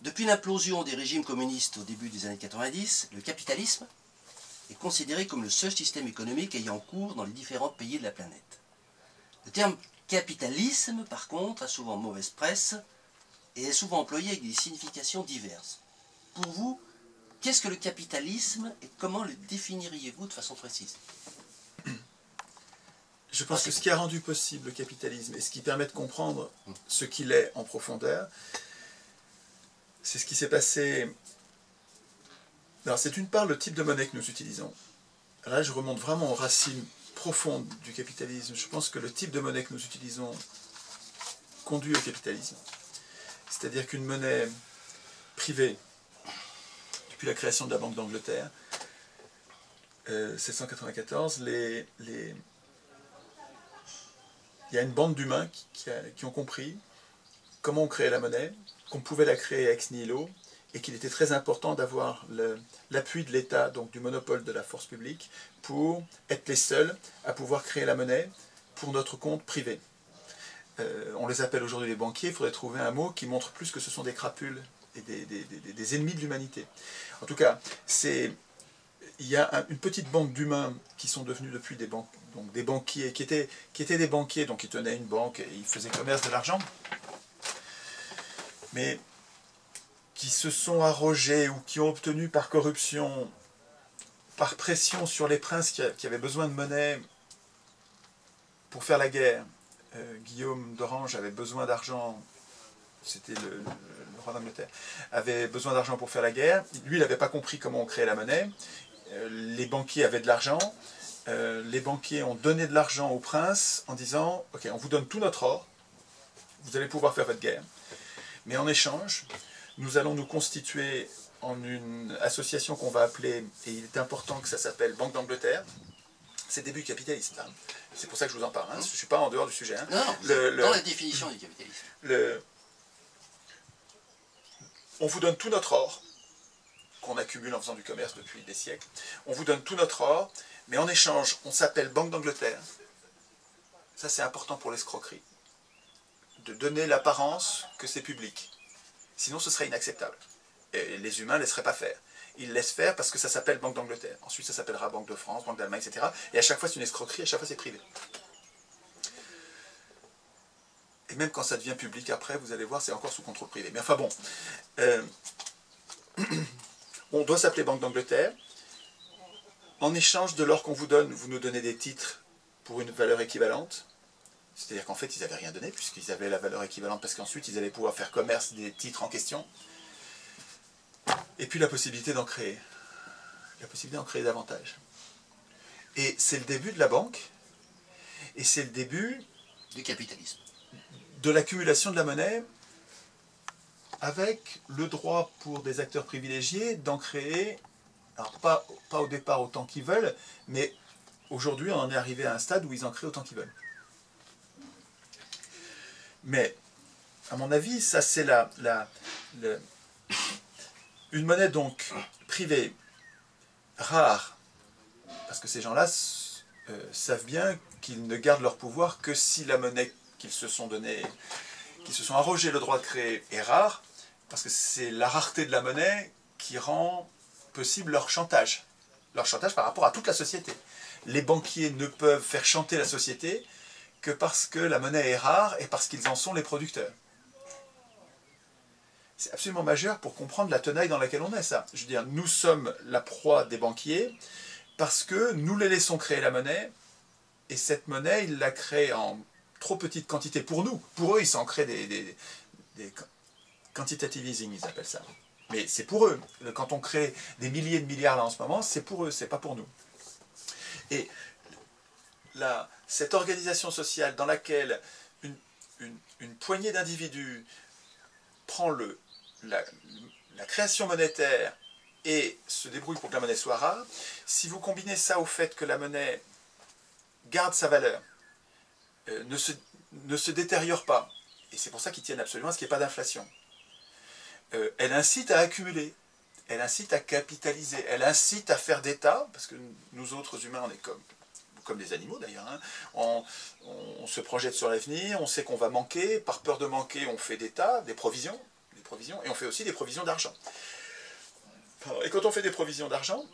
Depuis l'implosion des régimes communistes au début des années 90, le capitalisme est considéré comme le seul système économique ayant cours dans les différents pays de la planète. Le terme capitalisme, par contre, a souvent mauvaise presse et est souvent employé avec des significations diverses. Pour vous, qu'est-ce que le capitalisme et comment le définiriez-vous de façon précise? Je pense que ce qui a rendu possible le capitalisme et ce qui permet de comprendre ce qu'il est en profondeur, c'est ce qui s'est passé. Alors, c'est d'une part le type de monnaie que nous utilisons. Là, je remonte vraiment aux racines profondes du capitalisme. Je pense que le type de monnaie que nous utilisons conduit au capitalisme. C'est-à-dire qu'une monnaie privée, depuis la création de la Banque d'Angleterre, 1794, il y a une bande d'humains qui ont compris comment on créait la monnaie, qu'on pouvait la créer ex nihilo, et qu'il était très important d'avoir l'appui de l'État, donc du monopole de la force publique, pour être les seuls à pouvoir créer la monnaie pour notre compte privé. On les appelle aujourd'hui les banquiers, il faudrait trouver un mot qui montre plus que ce sont des crapules et des ennemis de l'humanité. En tout cas, il y a une petite bande d'humains qui sont devenus depuis des banquiers, qui étaient des banquiers, donc ils tenaient une banque et ils faisaient commerce de l'argent, mais qui se sont arrogés ou qui ont obtenu par corruption, par pression sur les princes qui avaient besoin de monnaie pour faire la guerre. Guillaume d'Orange avait besoin d'argent, c'était le roi d'Angleterre, avait besoin d'argent pour faire la guerre. Lui, il n'avait pas compris comment on créait la monnaie. Les banquiers avaient de l'argent. Les banquiers ont donné de l'argent aux princes en disant « Ok, on vous donne tout notre or, vous allez pouvoir faire votre guerre. Mais en échange, nous allons nous constituer en une association qu'on va appeler, et il est important que ça s'appelle Banque d'Angleterre. C'est le début du capitalisme. Hein. C'est pour ça que je vous en parle. Hein. Je ne suis pas en dehors du sujet. Hein. Non, dans la définition du capitalisme. On vous donne tout notre or, qu'on accumule en faisant du commerce depuis des siècles. On vous donne tout notre or, mais en échange, on s'appelle Banque d'Angleterre. Ça, c'est important pour l'escroquerie. De donner l'apparence que c'est public. Sinon, ce serait inacceptable. Et les humains ne laisseraient pas faire. Ils laissent faire parce que ça s'appelle Banque d'Angleterre. Ensuite, ça s'appellera Banque de France, Banque d'Allemagne, etc. Et à chaque fois, c'est une escroquerie, à chaque fois, c'est privé. Et même quand ça devient public après, vous allez voir, c'est encore sous contrôle privé. Mais enfin bon, on doit s'appeler Banque d'Angleterre. En échange de l'or qu'on vous donne, vous nous donnez des titres pour une valeur équivalente. C'est-à-dire qu'en fait, ils n'avaient rien donné, puisqu'ils avaient la valeur équivalente, parce qu'ensuite, ils allaient pouvoir faire commerce des titres en question. Et puis la possibilité d'en créer. La possibilité d'en créer davantage. Et c'est le début de la banque, et c'est le début du capitalisme. De l'accumulation de la monnaie, avec le droit pour des acteurs privilégiés d'en créer, alors pas au départ autant qu'ils veulent, mais aujourd'hui on en est arrivé à un stade où ils en créent autant qu'ils veulent. Mais, à mon avis, ça c'est une monnaie donc privée, rare, parce que ces gens-là savent bien qu'ils ne gardent leur pouvoir que si la monnaie qu'ils se sont donnés, qui se sont arrogés le droit de créer est rare, parce que c'est la rareté de la monnaie qui rend possible leur chantage par rapport à toute la société. Les banquiers ne peuvent faire chanter la société que parce que la monnaie est rare et parce qu'ils en sont les producteurs. C'est absolument majeur pour comprendre la tenaille dans laquelle on est, ça. Je veux dire, nous sommes la proie des banquiers parce que nous les laissons créer la monnaie, et cette monnaie, ils la créent en trop petite quantité pour nous. Pour eux, ils s'en créent des quantitative easing, ils appellent ça. Mais c'est pour eux. Quand on crée des milliers de milliards là en ce moment, c'est pour eux, c'est pas pour nous. Et cette organisation sociale dans laquelle une poignée d'individus prend la création monétaire et se débrouille pour que la monnaie soit rare, si vous combinez ça au fait que la monnaie garde sa valeur, ne se détériore pas, et c'est pour ça qu'ils tiennent absolument à ce qu'il n'y ait pas d'inflation, elle incite à accumuler, elle incite à capitaliser, elle incite à faire d'État, parce que nous autres humains, on est comme des animaux d'ailleurs, hein. On se projette sur l'avenir, on sait qu'on va manquer, par peur de manquer, on fait d'État, des provisions provisions, et on fait aussi des provisions d'argent. Et quand on fait des provisions d'argent,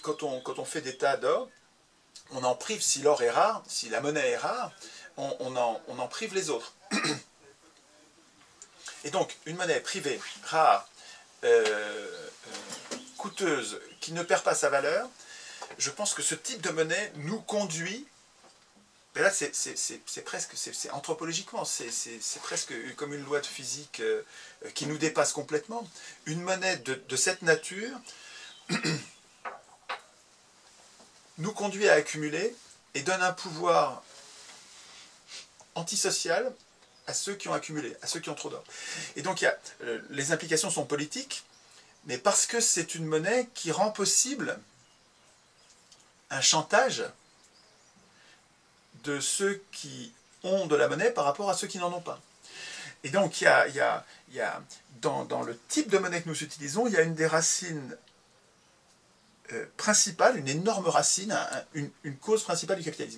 quand on fait des tas d'or, on en prive, si l'or est rare, si la monnaie est rare, on en prive les autres. Et donc, une monnaie privée, rare, coûteuse, qui ne perd pas sa valeur, je pense que ce type de monnaie nous conduit, et là c'est presque, c'est anthropologiquement, c'est presque comme une loi de physique qui nous dépasse complètement. Une monnaie de cette nature nous conduit à accumuler et donne un pouvoir antisocial à ceux qui ont accumulé, à ceux qui ont trop d'or. Et donc les implications sont politiques, mais parce que c'est une monnaie qui rend possible un chantage de ceux qui ont de la monnaie par rapport à ceux qui n'en ont pas. Et donc il y a dans le type de monnaie que nous utilisons, il y a une des racines principales, une énorme racine, une cause principale du capitalisme.